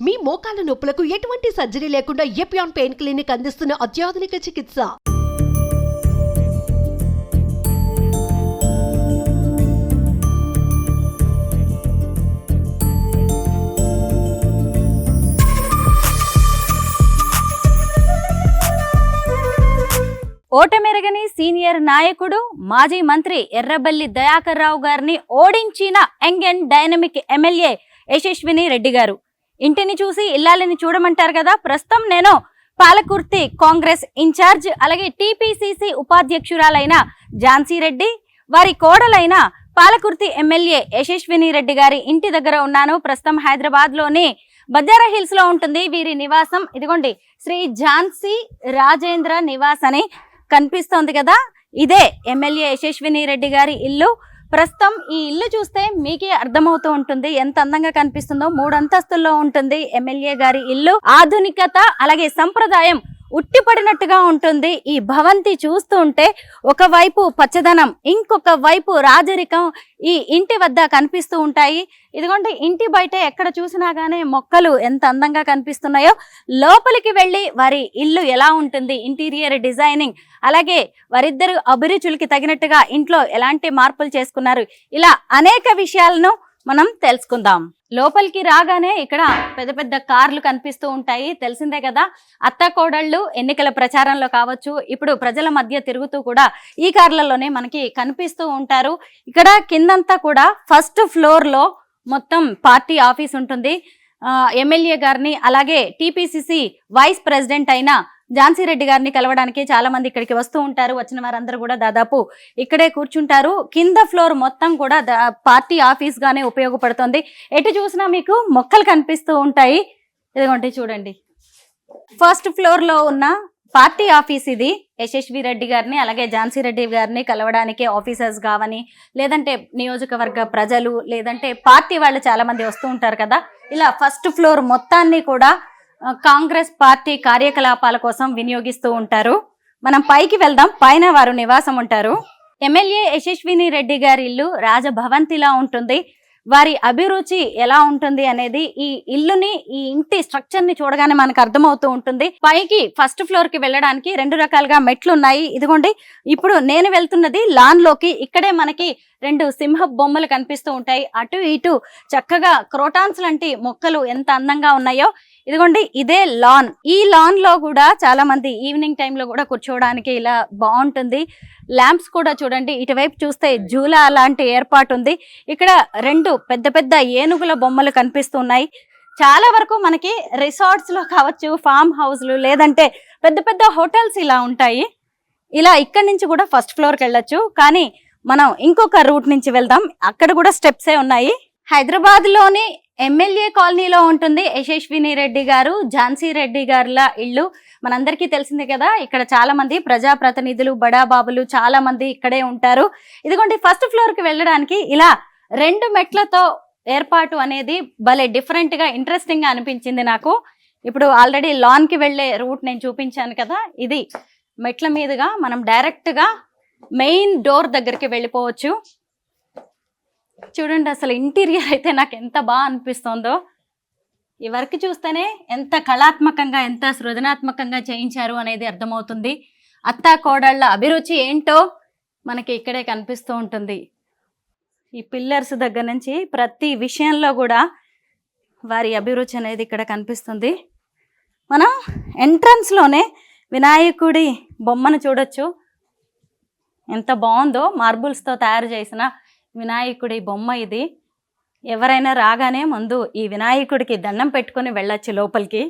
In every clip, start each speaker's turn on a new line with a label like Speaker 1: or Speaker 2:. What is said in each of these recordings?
Speaker 1: మీ మోకాల నొప్పులకు ఎటువంటి సర్జరీ లేకుండా ఎపియాన్ పెయిన్ క్లినిక్ అందిస్తున్న అత్యాధునిక చికిత్స.
Speaker 2: ఓటమెరగని సీనియర్ నాయకుడు మాజీ మంత్రి ఎర్రబెల్లి దయాకర్ రావు గారిని ఓడించిన యంగ్ అండ్ డైనమిక్ ఎమ్మెల్యే యశస్విని రెడ్డి గారు. ఇంటిని చూసి ఇల్లాలని చూడమంటారు కదా. ప్రస్తుతం నేను పాలకుర్తి కాంగ్రెస్ ఇన్ఛార్జ్ అలాగే టీపీసీసీ ఉపాధ్యక్షురాలైన ఝాన్సీ రెడ్డి, వారి కోడలైన పాలకుర్తి ఎమ్మెల్యే యశస్విని రెడ్డి గారి ఇంటి దగ్గర ఉన్నాను. ప్రస్తుతం హైదరాబాద్ లోని బంజారా హిల్స్ లో ఉంటుంది వీరి నివాసం. ఇదిగోండి, శ్రీ ఝాన్సీ రాజేంద్ర నివాస్ అని కనిపిస్తోంది కదా, ఇదే ఎమ్మెల్యే యశస్విని రెడ్డి గారి ఇల్లు. ప్రస్తుతం ఈ ఇల్లు చూస్తే మీకే అర్థమవుతూ ఉంటుంది ఎంత అందంగా కనిపిస్తుందో. 3 అంతస్తుల్లో ఉంటుంది ఎమ్మెల్యే గారి ఇల్లు. ఆధునికత అలాగే సంప్రదాయం ఉట్టిపడినట్టుగా ఉంటుంది. ఈ భవంతి చూస్తూ ఉంటే ఒకవైపు పచ్చదనం, ఇంకొక వైపు రాజరికం ఈ ఇంటి వద్ద కనిపిస్తూ ఉంటాయి. ఇదిగోండి, ఇంటి బయట ఎక్కడ చూసినా గానీ మొక్కలు ఎంత అందంగా కనిపిస్తున్నాయో. లోపలికి వెళ్ళి వారి ఇల్లు ఎలా ఉంటుంది, ఇంటీరియర్ డిజైనింగ్ అలాగే వారిద్దరు అభిరుచులకి తగినట్టుగా ఇంట్లో ఎలాంటి మార్పులు చేసుకున్నారు, ఇలా అనేక విషయాలను మనం తెలుసుకుందాం. లోపలికి రాగానే ఇక్కడ పెద్ద పెద్ద కార్లు కనిపిస్తూ ఉంటాయి. తెలిసిందే కదా, అత్త కోడళ్ళు ఎన్నికల ప్రచారంలో కావచ్చు, ఇప్పుడు ప్రజల మధ్య తిరుగుతూ కూడా ఈ కార్లలోనే మనకి కనిపిస్తూ ఉంటారు. ఇక్కడ కిందంతా కూడా ఫస్ట్ ఫ్లోర్ లో మొత్తం పార్టీ ఆఫీస్ ఉంటుంది. ఎమ్మెల్యే గారిని అలాగే టీపీసీసీ వైస్ ప్రెసిడెంట్ అయిన ఝాన్సీ రెడ్డి గారిని కలవడానికి చాలా మంది ఇక్కడికి వస్తూ ఉంటారు. వచ్చిన వారందరూ కూడా దాదాపు ఇక్కడే కూర్చుంటారు. కింద ఫ్లోర్ మొత్తం కూడా పార్టీ ఆఫీస్ గానే ఉపయోగపడుతుంది. ఎటు చూసినా మీకు మొక్కలు కనిపిస్తూ ఉంటాయి. ఇదిగోండి చూడండి, ఫస్ట్ ఫ్లోర్ లో ఉన్న పార్టీ ఆఫీస్ ఇది. యశస్వి రెడ్డి గారిని అలాగే ఝాన్సీ రెడ్డి గారిని కలవడానికి ఆఫీసర్స్ కావని, లేదంటే నియోజకవర్గ ప్రజలు, లేదంటే పార్టీ వాళ్ళు చాలా మంది వస్తూ ఉంటారు కదా. ఇలా ఫస్ట్ ఫ్లోర్ మొత్తాన్ని కూడా కాంగ్రెస్ పార్టీ కార్యకలాపాల కోసం వినియోగిస్తూ ఉంటారు. మనం పైకి వెళ్దాం, పైన వారు నివాసం ఉంటారు. ఎమ్మెల్యే యశస్విని రెడ్డి గారి ఇల్లు రాజభవంతిలా ఉంటుంది. వారి అభిరుచి ఎలా ఉంటుంది అనేది ఈ ఇల్లుని, ఈ ఇంటి స్ట్రక్చర్ ని చూడగానే మనకు అర్థమవుతూ ఉంటుంది. పైకి ఫస్ట్ ఫ్లోర్ కి వెళ్ళడానికి 2 రకాలుగా మెట్లు ఉన్నాయి. ఇదిగోండి, ఇప్పుడు నేను వెళ్తున్నది లాన్ లోకి. ఇక్కడే మనకి 2 సింహ బొమ్మలు కనిపిస్తూ ఉంటాయి. అటు ఇటు చక్కగా క్రోటాన్స్ లాంటి మొక్కలు ఎంత అందంగా ఉన్నాయో. ఇదిగోండి, ఇదే లాన్. ఈ లాన్ లో కూడా చాలా మంది ఈవినింగ్ టైంలో కూడా కూర్చోవడానికి ఇలా బాగుంటుంది. ల్యాంప్స్ కూడా చూడండి, ఇటువైపు చూస్తే జూలా లాంటి ఏర్పాటు ఉంది. ఇక్కడ 2 పెద్ద పెద్ద ఏనుగుల బొమ్మలు కనిపిస్తున్నాయి. చాలా వరకు మనకి రిసార్ట్స్ లో కావచ్చు, ఫామ్ హౌస్లు, లేదంటే పెద్ద పెద్ద హోటల్స్ ఇలా ఉంటాయి. ఇలా ఇక్కడి నుంచి కూడా ఫస్ట్ ఫ్లోర్కి వెళ్ళొచ్చు. కానీ మనం ఇంకొక రూట్ నుంచి వెళ్దాం, అక్కడ కూడా స్టెప్సే ఉన్నాయి. హైదరాబాద్ లోని ఎమ్మెల్యే కాలనీలో ఉంటుంది యశస్విని రెడ్డి గారు, ఝాన్సీ రెడ్డి గారుల ఇల్లు. మనందరికీ తెలిసిందే కదా, ఇక్కడ చాలా మంది ప్రజాప్రతినిధులు, బడాబాబులు చాలా మంది ఇక్కడే ఉంటారు. ఇదిగోండి, ఫస్ట్ ఫ్లోర్ కి వెళ్ళడానికి ఇలా 2 మెట్లతో ఏర్పాటు అనేది భలే డిఫరెంట్ గా, ఇంట్రెస్టింగ్ గా అనిపించింది నాకు. ఇప్పుడు ఆల్రెడీ లాన్ కి వెళ్లే రూట్ నేను చూపించాను కదా, ఇది మెట్ల మీదుగా మనం డైరెక్ట్ గా మెయిన్ డోర్ దగ్గరికి వెళ్ళిపోవచ్చు. చూడండి, అసలు ఇంటీరియర్ అయితే నాకు ఎంత బాగా అనిపిస్తుందో. ఈ వర్క్ చూస్తేనే ఎంత కళాత్మకంగా, ఎంత సృజనాత్మకంగా చేయించారు అనేది అర్థమవుతుంది. అత్తా కోడళ్ళ అభిరుచి ఏంటో మనకి ఇక్కడే కనిపిస్తూ ఉంటుంది. ఈ పిల్లర్స్ దగ్గర నుంచి ప్రతి విషయంలో కూడా వారి అభిరుచి అనేది ఇక్కడ కనిపిస్తుంది. మనం ఎంట్రన్స్లోనే వినాయకుడి బొమ్మను చూడొచ్చు. ఎంత బాగుందో, మార్బుల్స్తో తయారు చేసిన వినాయకుడి బొమ్మ ఇది. ఎవరైనా రాగానే ముందు ఈ వినాయకుడికి దండం పెట్టుకుని వెళ్ళొచ్చు లోపలికి.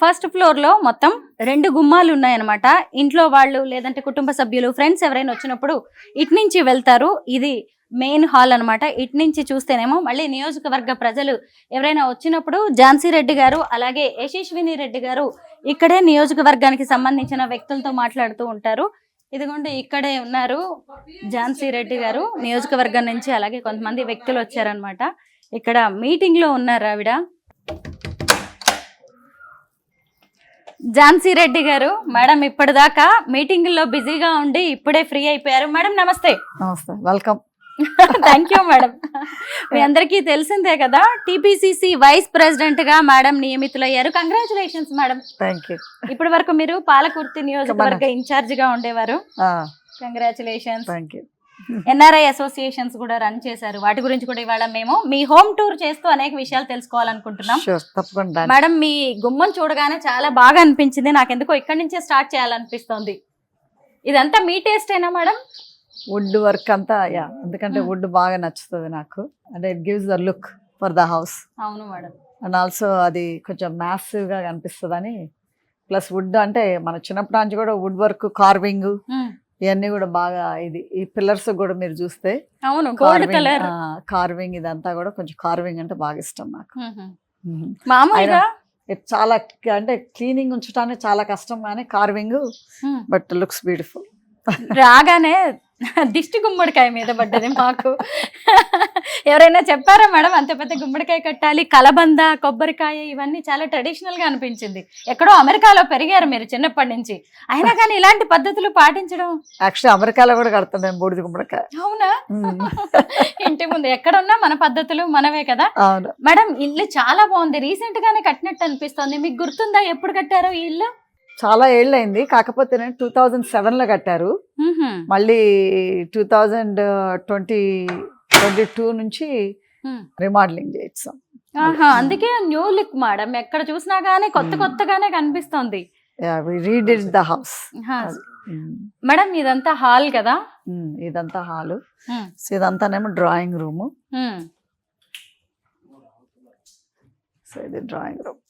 Speaker 2: ఫస్ట్ ఫ్లోర్లో మొత్తం 2 గుమ్మాలు ఉన్నాయన్నమాట. ఇంట్లో వాళ్ళు, లేదంటే కుటుంబ సభ్యులు, ఫ్రెండ్స్ ఎవరైనా వచ్చినప్పుడు ఇటు నుంచి వెళ్తారు. ఇది మెయిన్ హాల్ అనమాట. ఇటు నుంచి చూస్తేనేమో మళ్ళీ నియోజకవర్గ ప్రజలు ఎవరైనా వచ్చినప్పుడు ఝాన్సీ రెడ్డి గారు అలాగే యశస్విని రెడ్డి గారు ఇక్కడే నియోజకవర్గానికి సంబంధించిన వ్యక్తులతో మాట్లాడుతూ ఉంటారు. ఇదిగోండి, ఇక్కడే ఉన్నారు ఝాన్సీ రెడ్డి గారు నియోజకవర్గం నుంచి. అలాగే కొంతమంది వ్యక్తులు వచ్చారనమాట. ఇక్కడ మీటింగ్ లో ఉన్నారు ఆవిడ. ఝాన్సీ రెడ్డి గారు, మేడం ఇప్పటిదాకా మీటింగ్ లో బిజీగా ఉండి ఇప్పుడే ఫ్రీ అయిపోయారు. మేడం నమస్తే.
Speaker 3: నమస్తే, వెల్కమ్.
Speaker 2: Thank you madam. మీ అందరికీ తెలిసిందే కదా, టీపీసీసీ వైస్ ప్రెసిడెంట్ గా మేడం నియమితులయ్యారు. Congratulations madam.
Speaker 3: Thank you.
Speaker 2: ఇప్పటి వరకు మీరు పాలకుర్తి నియోజకవర్గ ఇన్ఛార్జ్ గా ఉండేవారు. Congratulations.
Speaker 3: Thank you.
Speaker 2: NRI associations కూడా రన్ చేశారు. వాటి గురించి కూడా ఇవాళ మేము మీ హోమ్ టూర్ చేస్తూ అనేక విషయాలు తెలుసుకోవాలనుకుంటున్నాం.
Speaker 3: తప్పకుండా
Speaker 2: మేడం, మీ గుమ్మం చూడగానే చాలా బాగా అనిపించింది. నాకెందుకో ఇక్కడి నుంచే స్టార్ట్ చేయాలనిపిస్తుంది. ఇదంతా మీ టేస్టేనా మేడం?
Speaker 3: వుడ్ వర్క్ అంతా ఎందుకంటే వుడ్ బాగా నచ్చుతుంది నాకు. అంటే it gives the look for the house.
Speaker 2: అవును మేడం.
Speaker 3: అండ్ ఆల్సో అది కొంచెం మ్యాసివ్ గా కనిపిస్తుంది అని. ప్లస్ వుడ్ అంటే మన చిన్నప్పటి నుంచి కూడా వుడ్ వర్క్, కార్వింగ్ ఇవన్నీ కూడా బాగా ఈ పిల్లర్స్ కూడా మీరు చూస్తే
Speaker 2: అవును, గోల్డ్ కలర్
Speaker 3: కార్వింగ్, ఇదంతా కూడా కొంచెం కార్వింగ్ అంటే బాగా ఇష్టం నాకు.
Speaker 2: మామూలుగా
Speaker 3: చాలా అంటే క్లీనింగ్ ఉంచడానికి చాలా కష్టం, కానీ కార్వింగ్ బట్ లుక్స్ బ్యూటిఫుల్.
Speaker 2: రాగానే దిష్టి గుమ్మడికాయ మీద పడ్డది మాకు. ఎవరైనా చెప్పారా మేడం అంత పెద్ద గుమ్మడికాయ కట్టాలి, కలబంద, కొబ్బరికాయ, ఇవన్నీ చాలా ట్రెడిషనల్ గా అనిపించింది. ఎక్కడో అమెరికాలో పెరిగారు మీరు చిన్నప్పటి నుంచి, అయినా కానీ ఇలాంటి పద్ధతులు పాటించడం.
Speaker 3: యాక్చువల్లీ అమెరికాలో కూడా కడతాను నేను బూడిద గుమ్మడికాయ.
Speaker 2: అవునా? ఇంటి ముందు ఎక్కడున్నా మన పద్ధతులు మనవే కదా.
Speaker 3: అవును
Speaker 2: మేడం, ఇల్లు చాలా బాగుంది. రీసెంట్ గానే కట్టినట్టు అనిపిస్తుంది. మీకు గుర్తుందా ఎప్పుడు కట్టారో ఈ ఇల్లు?
Speaker 3: చాలా ఏళ్ళైంది, కాకపోతే 2007 లో కట్టారు. మళ్ళీ 2022 నుంచి రిమోడలింగ్ చేయించాం.
Speaker 2: అందుకే న్యూ లుక్ మేడం. ఎక్కడ చూసినా గానీ కొత్తగానే కనిపిస్తుంది.
Speaker 3: Redid the house.
Speaker 2: మేడం, ఇదంతా హాల్ కదా?
Speaker 3: ఇదంతా హాలు. ఇదంతానేమో డ్రాయింగ్ రూమ్. సో ఇది డ్రాయింగ్ రూమ్,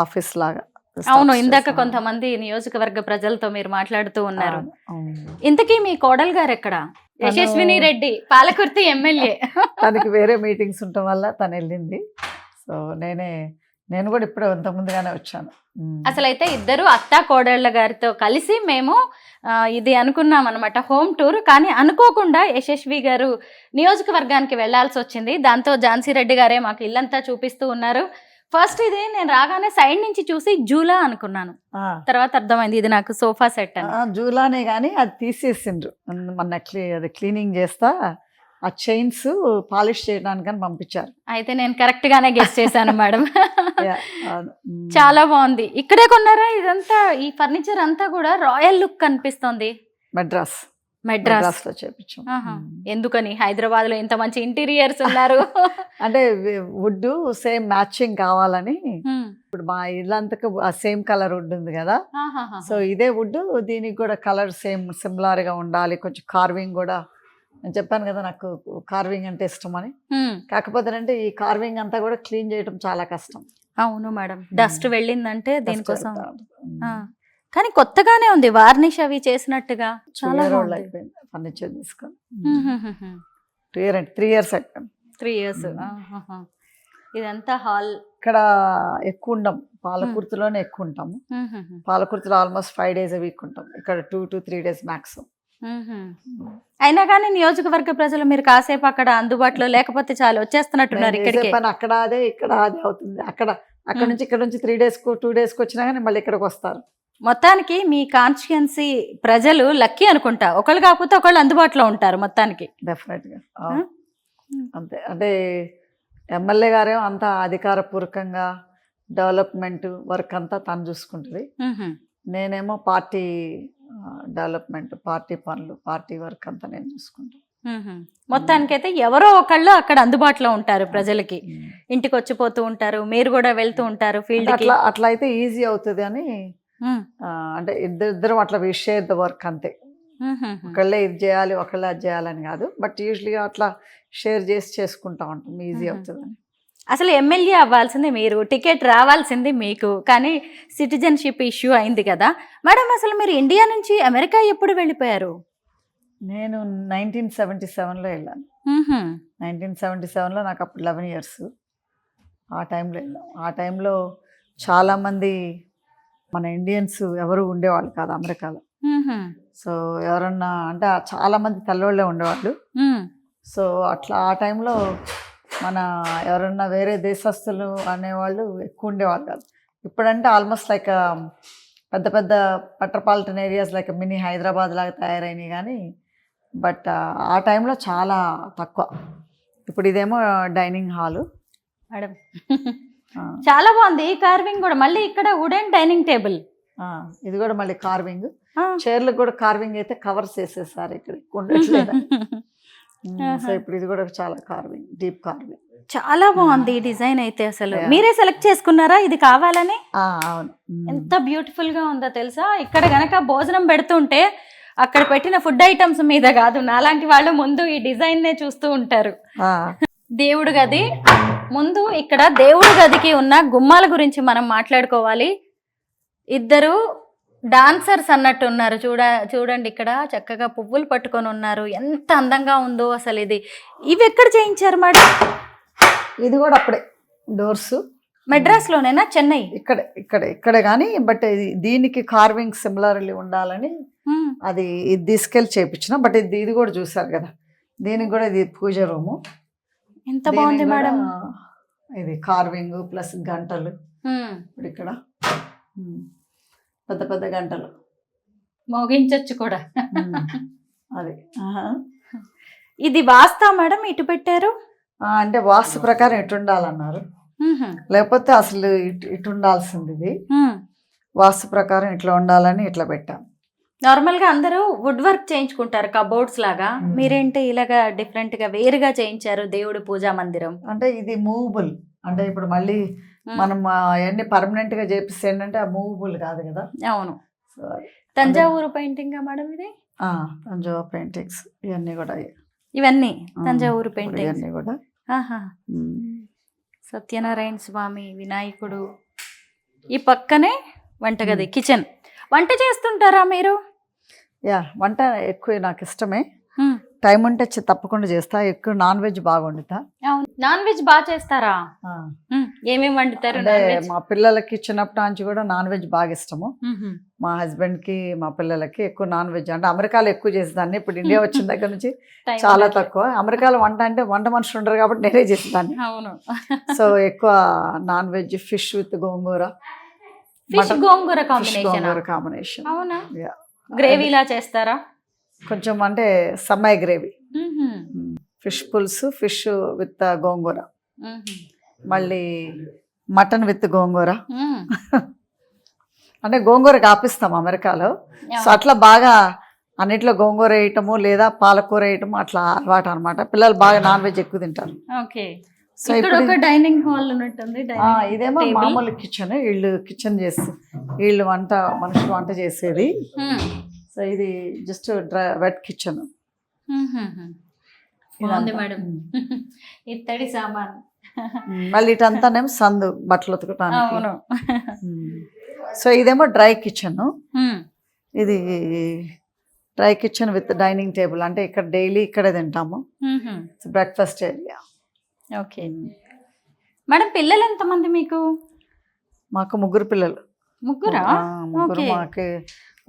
Speaker 3: ఆఫీస్ లాగా.
Speaker 2: అవును, ఇందాక కొంతమంది నియోజకవర్గ ప్రజలతో మీరు మాట్లాడుతూ ఉన్నారు. ఇంతకీ మీ కోడలు గారు ఎక్కడ? యశస్విని రెడ్డి, పాలకుర్తి ఎమ్మెల్యే.
Speaker 3: తనకి వేరే మీటింగ్స్ ఉండటం వల్ల తను వెళ్ళింది. సో నేను కూడా ఇప్పుడు ఇంత ముందుగానే వచ్చాను.
Speaker 2: అసలైతే ఇద్దరు అత్తా కోడళ్ళ గారితో కలిసి మేము ఇది అనుకున్నాం అనమాట, హోమ్ టూర్. కానీ అనుకోకుండా యశస్వి గారు నియోజకవర్గానికి వెళ్లాల్సి వచ్చింది. దాంతో ఝాన్సీ రెడ్డి గారే మాకు ఇల్లంతా చూపిస్తూ ఉన్నారు. ఫస్ట్ ఇది నేను రాగానే సైడ్ నుంచి చూసి జూలా అనుకున్నాను, తర్వాత అర్థమైంది ఇది నాకు సోఫా సెట్ అని.
Speaker 3: జూలానే కానీ అది తీసేసిండ్రు మొన్న. అది క్లీనింగ్ చేస్తా ఆ చైన్స్ పాలిష్ చేయడానికని పంపించారు.
Speaker 2: అయితే నేను కరెక్ట్ గానే గెస్ చేశాను మేడం. చాలా బాగుంది. ఇక్కడే కొన్నారా ఇదంతా? ఈ ఫర్నిచర్ అంతా కూడా రాయల్ లుక్ కనిపిస్తుంది.
Speaker 3: మెడ్రాస్ లో చేపించాం.
Speaker 2: ఎందుకని? హైదరాబాద్ లో ఇంత మంచి ఇంటీరియర్స్ ఉన్నారు.
Speaker 3: అంటే వుడ్ సేమ్ మ్యాచింగ్ కావాలని. ఇప్పుడు మా ఇల్లంతకు సేమ్ కలర్ వుడ్ ఉంది కదా, సో ఇదే వుడ్ దీనికి కూడా కలర్ సేమ్ సిమిలర్ గా ఉండాలి. కొంచెం కార్వింగ్ కూడా, నేను చెప్పాను కదా నాకు కార్వింగ్ అంటే ఇష్టం అని. కాకపోతే అంటే ఈ కార్వింగ్ అంతా కూడా క్లీన్ చేయడం చాలా కష్టం.
Speaker 2: అవును మేడం, డస్ట్ వెళ్ళిందంటే దీనికోసం. కానీ కొత్తగానే ఉంది, వార్నిష్ అవి చేసినట్టుగా. చాలా
Speaker 3: అయిపోయింది ఫర్నిచర్ తీసుకొని. 3 years అయిపోయింది.
Speaker 2: 3 years. ఇదంతా హాల్.
Speaker 3: ఇక్కడ ఎక్కువ ఉండం, పాలకుర్తిలోనే ఎక్కువ ఉంటాము. పాలకుర్తిలో ఆల్మోస్ట్ 5 days a week ఉంటాం. ఇక్కడ 2 to 3 days మ్యాక్సిమం.
Speaker 2: అయినా కానీ నియోజకవర్గ ప్రజలు మీరు కాసేపు అక్కడ అందుబాటులో లేకపోతే చాలు వచ్చేస్తున్నట్టున్నారు ఇక్కడికి.
Speaker 3: అక్కడ అదే ఇక్కడ అదే అవుతుంది. అక్కడ నుంచి ఇక్కడ నుంచి 3 days 2 days వచ్చినా కానీ మళ్ళీ ఇక్కడికి వస్తారు.
Speaker 2: మొత్తానికి మీ కాన్స్టిట్యుయెన్సీ ప్రజలు లక్కీ అనుకుంటా, ఒకళ్ళు కాకపోతే ఒకళ్ళు అందుబాటులో ఉంటారు మొత్తానికి.
Speaker 3: డెఫినెట్ గా అంతే. అంటే ఎమ్మెల్యే గారేమో అంతా అధికారపూర్వకంగా డెవలప్మెంట్ వర్క్ అంతా తను చూసుకుంటుంది. నేనేమో పార్టీ డెవలప్మెంట్, పార్టీ పనులు, పార్టీ వర్క్ అంతా నేను చూసుకుంటాను.
Speaker 2: మొత్తానికైతే ఎవరో ఒకళ్ళు అక్కడ అందుబాటులో ఉంటారు ప్రజలకి, ఇంటికి వచ్చిపోతూ ఉంటారు, మీరు కూడా వెళ్తూ ఉంటారు ఫీల్డ్.
Speaker 3: అట్లా అయితే ఈజీ అవుతుంది అని. అంటే ఇద్దరు అట్లా వి షేర్ ద వర్క్ అంతే. ఒకళ్ళే ఇది చేయాలి ఒకళ్ళే అది చేయాలని కాదు, బట్ యూజువల్గా అట్లా షేర్ చేసి చేసుకుంటా ఉంటాం, ఈజీ అవుతుందని.
Speaker 2: అసలు ఎమ్మెల్యే అవ్వాల్సింది మీరు, టికెట్ రావాల్సింది మీకు, కానీ సిటిజన్షిప్ ఇష్యూ అయింది కదా మేడం. అసలు మీరు ఇండియా నుంచి అమెరికా ఎప్పుడు వెళ్ళిపోయారు?
Speaker 3: నేను 1977లో వెళ్ళాను. 1977లో నాకు అప్పుడు 11 years. ఆ టైంలో వెళ్ళాం. ఆ టైంలో చాలామంది మన ఇండియన్స్ ఎవరు ఉండేవాళ్ళు కాదు అమెరికాలో. సో ఎవరన్నా అంటే చాలామంది తెల్లవాళ్ళే ఉండేవాళ్ళు. సో అట్లా ఆ టైంలో మన ఎవరన్నా వేరే దేశస్తులు అనేవాళ్ళు ఎక్కువ ఉండేవాళ్ళు కాదు. ఇప్పుడంటే ఆల్మోస్ట్ లైక్ పెద్ద పెద్ద metropolitan areas like mini Hyderabad లాగా తయారైనాయి. కానీ బట్ ఆ టైంలో చాలా తక్కువ. ఇప్పుడు ఇదేమో డైనింగ్ హాలు.
Speaker 2: మేడం చాలా బాగుంది ఈ కార్వింగ్ కూడా. మళ్ళీ ఇక్కడ వుడెన్ డైనింగ్ టేబుల్.
Speaker 3: ఇది కూడా మళ్ళీ కార్వింగ్. చైర్లకు కూడా కార్వింగ్ అయితే కవర్స్ వేసేసారు ఇక్కడ ఉండట్లేదు. సో ఇప్పుడు ఇది కూడా చాలా కార్వింగ్, డీప్ కార్వింగ్.
Speaker 2: చాలా బాగుంది ఈ డిజైన్ అయితే. అసలు మీరే సెలెక్ట్ చేసుకున్నారా ఇది కావాలని?
Speaker 3: అవును.
Speaker 2: ఎంత బ్యూటిఫుల్ గా ఉందో తెలుసా. ఇక్కడ గనక భోజనం పెడుతుంటే అక్కడ పెట్టిన ఫుడ్ ఐటమ్స్ మీద కాదు, నాలాంటి వాళ్ళు ముందు ఈ డిజైన్ నే చూస్తూ ఉంటారు. దేవుడు గది ముందు, ఇక్కడ దేవుడు గదికి ఉన్న గుమ్మాల గురించి మనం మాట్లాడుకోవాలి. ఇద్దరు డాన్సర్స్ అన్నట్టు ఉన్నారు. చూడండి ఇక్కడ చక్కగా పువ్వులు పట్టుకొని ఉన్నారు. ఎంత అందంగా ఉందో అసలు. ఇవి ఎక్కడ చేయించారు మేడం?
Speaker 3: ఇది కూడా అప్పుడే డోర్స్
Speaker 2: మెడ్రాస్ లోనేనా, చెన్నై?
Speaker 3: ఇక్కడే కానీ బట్ దీనికి కార్వింగ్ సిమిలర్లీ ఉండాలని అది ఇది తీసుకెళ్ళి చేయించిన. బట్ ఇది కూడా చూసారు కదా, దీనికి కూడా ఇది పూజ రూము.
Speaker 2: ఎంత బాగుంది మేడం.
Speaker 3: ఇది కార్వింగ్ ప్లస్ గంటలు. ఇప్పుడు ఇక్కడ పెద్ద పెద్ద గంటలు
Speaker 2: మోగించచ్చు కూడా.
Speaker 3: అది
Speaker 2: ఇది వాస్తా మేడం ఇటు పెట్టారు?
Speaker 3: అంటే వాస్తు ప్రకారం ఇటు ఉండాలన్నారు, లేకపోతే అసలు ఇటు ఉండాల్సింది. ఇది వాస్తు ప్రకారం ఇట్లా ఉండాలని ఇట్లా పెట్టాం.
Speaker 2: నార్మల్ గా అందరూ వుడ్ వర్క్ చేయించుకుంటారు కబోర్డ్స్ లాగా, మీరేంటి ఇలాగా డిఫరెంట్ గా వేరుగా చేయించారు దేవుడి పూజా మందిరం?
Speaker 3: అంటే ఇది మూవబుల్. అంటే ఇప్పుడు మళ్ళీ మనం అవన్నీ పర్మనెంట్ గా చేపిస్తే ఏంటంటే ఆ మూవబుల్ కాదు కదా.
Speaker 2: అవును. తంజావూరు పెయింటింగ్ మేడం ఇది?
Speaker 3: తంజావూరు పెయింటింగ్స్ ఇవన్నీ కూడా.
Speaker 2: ఇవన్నీ తంజావూరు పెయింటింగ్స్
Speaker 3: ఇవన్నీ కూడా.
Speaker 2: సత్యనారాయణ స్వామి, వినాయకుడు. ఈ పక్కనే వంటగది, కిచెన్. వంట చేస్తుంటారా మీరు?
Speaker 3: వంట ఎక్కువ నాకు ఇష్టమే. టైం ఉంటే తప్పకుండా చేస్తా. ఎక్కువ నాన్ వెజ్ బాగా వండుతా.
Speaker 2: నాన్ వెజ్ బాగా చేస్తారా? ఏమేమి వండుతారు?
Speaker 3: మా పిల్లలకి చిన్నప్పటి నుంచి కూడా నాన్ వెజ్ బాగా ఇష్టము. మా హస్బెండ్ కి మా పిల్లలకి ఎక్కువ నాన్ వెజ్. అంటే అమెరికాలో ఎక్కువ చేసేదాన్ని, ఇప్పుడు ఇండియా వచ్చిన దగ్గర నుంచి చాలా తక్కువ. అమెరికాలో వంట అంటే వంట మనుషులు ఉండరు కాబట్టి నేనే చేసేదాన్ని. సో ఎక్కువ non veg, fish with gongura.
Speaker 2: Gongura
Speaker 3: combination.
Speaker 2: అవునా? గ్రేవీలా చేస్తారా?
Speaker 3: కొంచెం అంటే సమ్మాయి గ్రేవీ. ఫిష్ పులుసు, ఫిష్ విత్ గోంగూర, మళ్ళీ మటన్ విత్ గోంగూర. అంటే గోంగూర కాపిస్తాం అమెరికాలో. సో అట్లా బాగా అన్నిట్లో గోంగూర వేయటము లేదా పాలకూర వేయటము అట్లా అలవాటు అనమాట. పిల్లలు బాగా నాన్ వెజ్ ఎక్కువ తింటారు.
Speaker 2: సో ఇక్కడ డైనింగ్ హాల్ ఉన్నట్టుంది.
Speaker 3: ఇదేమో మామూలు కిచెన్. వీళ్ళు కిచెన్ చేసి వీళ్ళు మనుషులు వంట చేసేది. సో ఇది జస్ట్ వెట్ కిచెన్.
Speaker 2: ఇత్తడి సామాన్.
Speaker 3: మళ్ళీ ఇటంతానేమో సందు బట్టలు ఉతకటానికి. సో ఇదేమో డ్రై కిచెన్. ఇది dry kitchen with dining table. అంటే ఇక్కడ డైలీ ఇక్కడే తింటాము. Breakfast area.
Speaker 2: Okay madam. పిల్లలు ఎంతమంది మీకు?
Speaker 3: మాకు 3 పిల్లలు.
Speaker 2: ముగ్గురు.
Speaker 3: మాకు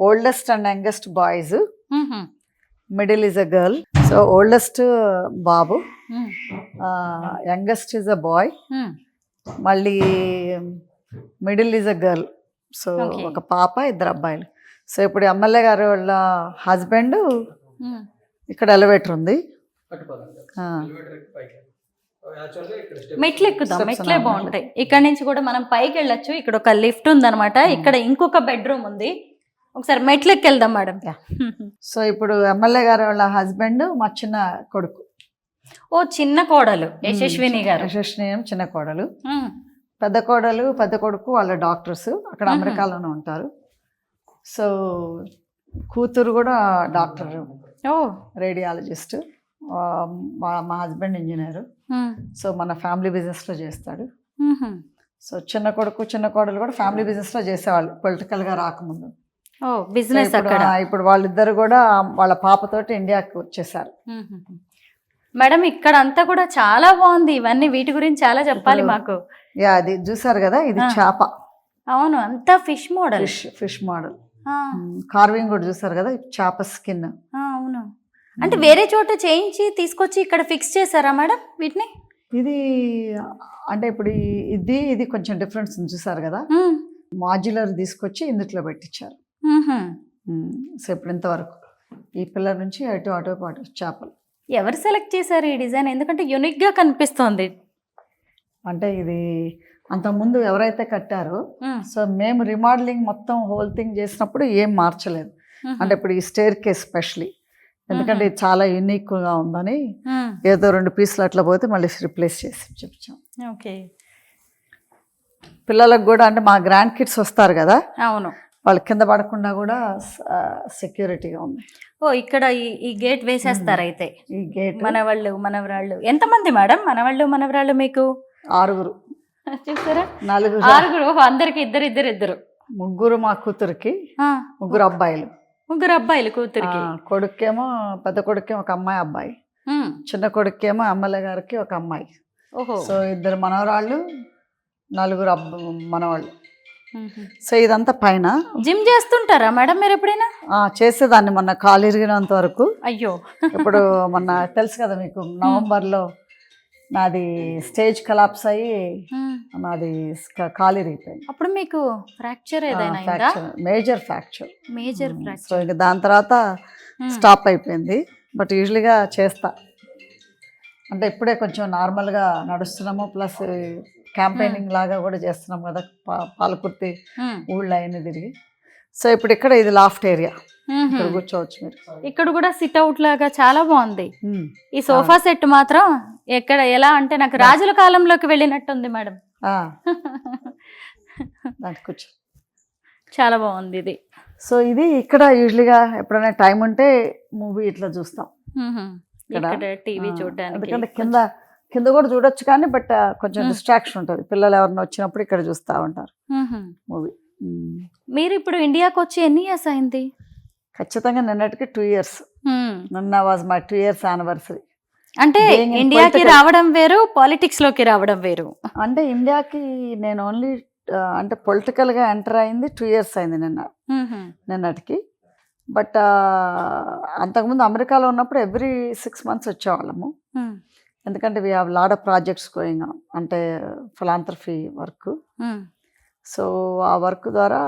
Speaker 3: oldest and youngest boys, middle is a girl. So oldest బాబు, యంగెస్ట్ ఈజ్ అ బాయ్, మళ్ళీ middle is a girl. So ఒక పాప, 2 అబ్బాయిలు. సో ఇప్పుడు ఎమ్మెల్యే గారు వాళ్ళ హస్బెండ్ ఇక్కడ ఎలివేటర్ ఉంది.
Speaker 2: మెట్లు ఎక్కుదాం. మెట్లే బాగుంటాయి. ఇక్కడ నుంచి కూడా మనం పైకి వెళ్ళొచ్చు. ఇక్కడ ఒక లిఫ్ట్ ఉందన్నమాట. ఇక్కడ ఇంకొక బెడ్రూమ్ ఉంది. ఒకసారి మెట్లు ఎక్కి వెళ్దాం మేడం.
Speaker 3: సో ఇప్పుడు ఎమ్మెల్యే గారు వాళ్ళ హస్బెండ్ మా చిన్న కొడుకు.
Speaker 2: ఓ చిన్న కోడలు యశస్విని గారు.
Speaker 3: యశస్విని చిన్న కోడలు. పెద్ద కోడలు పెద్ద కొడుకు వాళ్ళ డాక్టర్స్ అక్కడ అమెరికాలోనే ఉంటారు. సో కూతురు కూడా డాక్టర్, రేడియాలజిస్ట్. మా హస్బెండ్ ఇంజనీర్. సో మన ఫ్యామిలీ బిజినెస్ లో చేస్తాడు. సో చిన్న కొడుకు చిన్న కోడలు కూడా ఫ్యామిలీ బిజినెస్ లో చేసేవాళ్ళు పొలిటికల్ గా రాకముందు.
Speaker 2: బిజినెస్
Speaker 3: ఇప్పుడు వాళ్ళిద్దరు కూడా వాళ్ళ పాపతోటి ఇండియాకి వచ్చేసారు.
Speaker 2: మేడం ఇక్కడ అంతా కూడా చాలా బాగుంది. ఇవన్నీ వీటి గురించి చాలా చెప్పాలి మాకు.
Speaker 3: అది చూసారు కదా, ఇది చేప.
Speaker 2: అవును, అంతా fish model.
Speaker 3: Fish model. Carving కూడా చూసారు కదా, చేప స్కిన్.
Speaker 2: అవును. అంటే వేరే చోట చేయించి తీసుకొచ్చి ఇక్కడ ఫిక్స్ చేశారా మేడం వీటిని?
Speaker 3: ఇది అంటే ఇప్పుడు ఇది కొంచెం డిఫరెన్స్ చూసారు కదా, మాడ్యులర్ తీసుకొచ్చి ఇందులో పెట్టించారు. సో ఇప్పుడు ఇంతవరకు ఈ పిల్లర్ నుంచి అటు పాటు చేపలు.
Speaker 2: ఎవరు సెలెక్ట్ చేశారు ఈ డిజైన్? ఎందుకంటే యూనిక్ గా కనిపిస్తోంది.
Speaker 3: అంటే ఇది అంతకుముందు ఎవరైతే కట్టారో, సో మేము రిమోడలింగ్ మొత్తం హోల్ థింగ్ చేసినప్పుడు ఏం మార్చలేదు. అంటే ఇప్పుడు ఈ స్టేర్ కేస్ స్పెషలీ, ఎందుకంటే ఇది చాలా యూనిక్గా ఉందని ఏదో 2 పీసులు అట్లా పోతే మళ్ళీ రిప్లేస్ చేసి చెప్తాం.
Speaker 2: ఓకే.
Speaker 3: పిల్లలకు కూడా అంటే మా గ్రాండ్ కిడ్స్ వస్తారు కదా,
Speaker 2: అవును,
Speaker 3: వాళ్ళు కింద పడకుండా కూడా సెక్యూరిటీగా ఉంది.
Speaker 2: ఓ ఇక్కడ ఈ గేట్ వేసేస్తారు అయితే.
Speaker 3: ఈ గేట్
Speaker 2: మనవాళ్ళు మనవరాళ్ళు ఎంతమంది మేడం? మనవాళ్ళు మనవరాళ్ళు మీకు
Speaker 3: 6
Speaker 2: చూసారా?
Speaker 3: 4
Speaker 2: 6. అందరికి ఇద్దరు.
Speaker 3: 3 మా కూతురికి, 3 అబ్బాయిలు.
Speaker 2: 3 అబ్బాయిలు కూతురికి.
Speaker 3: కొడుకేమో పెద్ద కొడుకేమో ఒక అమ్మాయి అబ్బాయి, చిన్న కొడుకేమో ఎమ్మెల్యే గారికి ఒక అమ్మాయి.
Speaker 2: ఓహో.
Speaker 3: సో 2 మనవరాళ్ళు, 4 మనవాళ్ళు. సో ఇదంతా పైన.
Speaker 2: జిమ్ చేస్తుంటారా మేడం మీరు ఎప్పుడైనా?
Speaker 3: చేసేదాన్ని మొన్న కాలు ఇరిగినంత వరకు.
Speaker 2: అయ్యో.
Speaker 3: ఇప్పుడు మొన్న తెలుసు కదా మీకు, నవంబర్లో నాది స్టేజ్ కొలాప్స్ అయ్యి నాది కాలు ఇరిగిపోయింది.
Speaker 2: అప్పుడు మీకు ఫ్రాక్చర్ ఏదైనా?
Speaker 3: Major fracture. సో ఇంకా దాని తర్వాత స్టాప్ అయిపోయింది. బట్ యూజువల్గా చేస్తా, అంటే ఇప్పుడే కొంచెం నార్మల్గా నడుస్తున్నాము, ప్లస్ క్యాంపెయినింగ్ లాగా కూడా చేస్తున్నాం కదా, పాలకుర్తి ఊళ్ళో అయినా తిరిగి. సో ఇప్పుడు ఇక్కడ ఇది లాఫ్ట్ ఏరియా, ఇక్కడ కూర్చోవచ్చు మీరు.
Speaker 2: ఇక్కడ కూడా సిట్ అవుట్ లాగా చాలా బాగుంది. ఈ సోఫా సెట్ మాత్రం ఎక్కడ ఎలా అంటే నాకు రాజుల కాలంలోకి వెళ్ళినట్టుంది మేడం.
Speaker 3: దానికి కూర్చో,
Speaker 2: చాలా బాగుంది ఇది.
Speaker 3: సో ఇది ఇక్కడ యూజువల్గా ఎప్పుడైనా టైం ఉంటే మూవీ ఇట్లా చూస్తాం,
Speaker 2: టీవీ చూడడానికి.
Speaker 3: ఎందుకంటే కింద కూడా చూడొచ్చు కానీ, బట్ కొంచెం డిస్ట్రాక్షన్ ఉంటుంది. పిల్లలు ఎవరైనా వచ్చినప్పుడు ఇక్కడ చూస్తూ ఉంటారు మూవీ.
Speaker 2: మీరు ఇప్పుడు ఇండియాకి వచ్చి ఎన్ని ఇయర్స్ అయింది?
Speaker 3: ఖచ్చితంగా నిన్నటికి 2 years. నిన్న వాజ్ మై 2 years యానివర్సరీ.
Speaker 2: అంటే ఇండియాకి రావడం వేరు, పాలిటిక్స్ లోకి రావడం వేరు.
Speaker 3: అంటే ఇండియాకి నేను ఓన్లీ అంటే పొలిటికల్గా ఎంటర్ అయింది 2 years అయింది నిన్నటికి. బట్ అంతకుముందు అమెరికాలో ఉన్నప్పుడు ఎవ్రీ 6 months వచ్చేవాళ్ళము. ఎందుకంటే we have lot of projects going on, అంటే ఫిలాంథ్రఫీ వర్క్. సో ఆ వర్క్ ద్వారా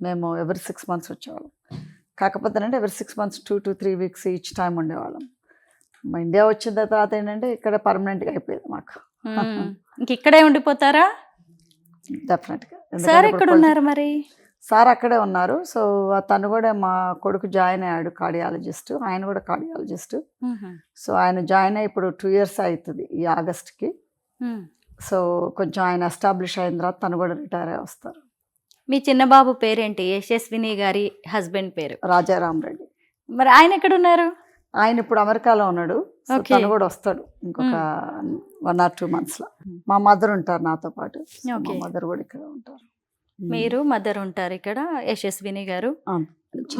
Speaker 3: మేము ఎవ్రీ 6 months వచ్చేవాళ్ళం. కాకపోతే అంటే every 6 months 2 to 3 weeks each time ఉండేవాళ్ళం. మా ఇండియా వచ్చిన తర్వాత ఏంటంటే ఇక్కడ పర్మనెంట్గా అయిపోయింది మాకు.
Speaker 2: ఇంక ఇక్కడే ఉండిపోతారా?
Speaker 3: డెఫినెట్గా.
Speaker 2: సార్ ఎక్కడ ఉన్నారు మరి?
Speaker 3: సార్ అక్కడే ఉన్నారు. సో తను కూడా, మా కొడుకు జాయిన్ అయ్యాడు కార్డియాలజిస్ట్, ఆయన కూడా కార్డియాలజిస్ట్. సో ఆయన జాయిన్ అయ్యి ఇప్పుడు 2 years అవుతుంది ఈ ఆగస్ట్కి. సో కొంచెం ఆయన ఎస్టాబ్లిష్ అయిన తర్వాత తను కూడా రిటైర్ అయ్యి వస్తారు.
Speaker 2: మీ చిన్న బాబు పేరేంటి? యశస్విని గారి హస్బెండ్ పేరు
Speaker 3: రాజారాం రెడ్డి.
Speaker 2: మరి ఆయన ఎక్కడ ఉన్నారు?
Speaker 3: ఆయన ఇప్పుడు అమెరికాలో ఉన్నాడు. తను కూడా వస్తాడు ఇంకొక 1 or 2 months లో. మా మదర్ ఉంటారు నాతో పాటు, మా మదర్ కూడా ఇక్కడ ఉంటారు.
Speaker 2: మీరు మదర్ ఉంటారు ఇక్కడ, యశస్విని గారు.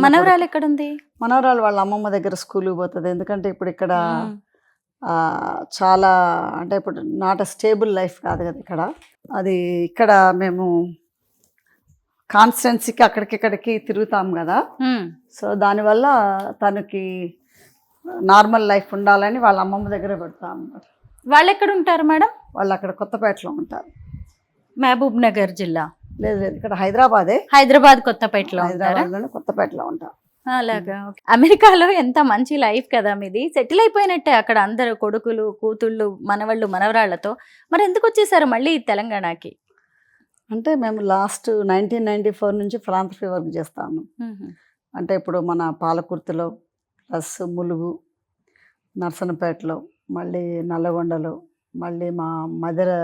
Speaker 2: మనవరాలు ఎక్కడ ఉంది?
Speaker 3: మనవరాలు వాళ్ళ అమ్మమ్మ దగ్గర స్కూల్కి పోతుంది. ఎందుకంటే ఇప్పుడు ఇక్కడ చాలా, అంటే ఇప్పుడు నాట్ అ స్టేబుల్ లైఫ్ కాదు కదా ఇక్కడ. అది ఇక్కడ మేము కాన్స్టెన్సీకి అక్కడికిక్కడికి తిరుగుతాం కదా. సో దానివల్ల తనకి నార్మల్ లైఫ్ ఉండాలని వాళ్ళ అమ్మమ్మ దగ్గర పెడతాం అన్నమాట.
Speaker 2: వాళ్ళు ఎక్కడ ఉంటారు మేడం?
Speaker 3: వాళ్ళు అక్కడ కొత్తపేటలో ఉంటారు.
Speaker 2: మహబూబ్ నగర్ జిల్లా?
Speaker 3: లేదు, ఇక్కడ హైదరాబాదే.
Speaker 2: హైదరాబాద్ కొత్తపేటలో?
Speaker 3: హైదరాబాద్లోనే కొత్తపేటలో ఉంటారు.
Speaker 2: అలాగా. అమెరికాలో ఎంత మంచి లైఫ్ కదా మీది, సెటిల్ అయిపోయినట్టే అక్కడ అందరు కొడుకులు కూతుళ్ళు మనవాళ్ళు మనవరాళ్లతో. మరి ఎందుకు వచ్చేసారు మళ్ళీ తెలంగాణకి?
Speaker 3: అంటే మేము లాస్ట్ 1994 నుంచి ఫిలాంథ్రఫీ వర్క్ చేస్తాము. అంటే ఇప్పుడు మన పాలకుర్తిలో, ప్లస్ ములుగు, నర్సనపేటలో, మళ్ళీ నల్లగొండలో, మళ్ళీ మా మదర్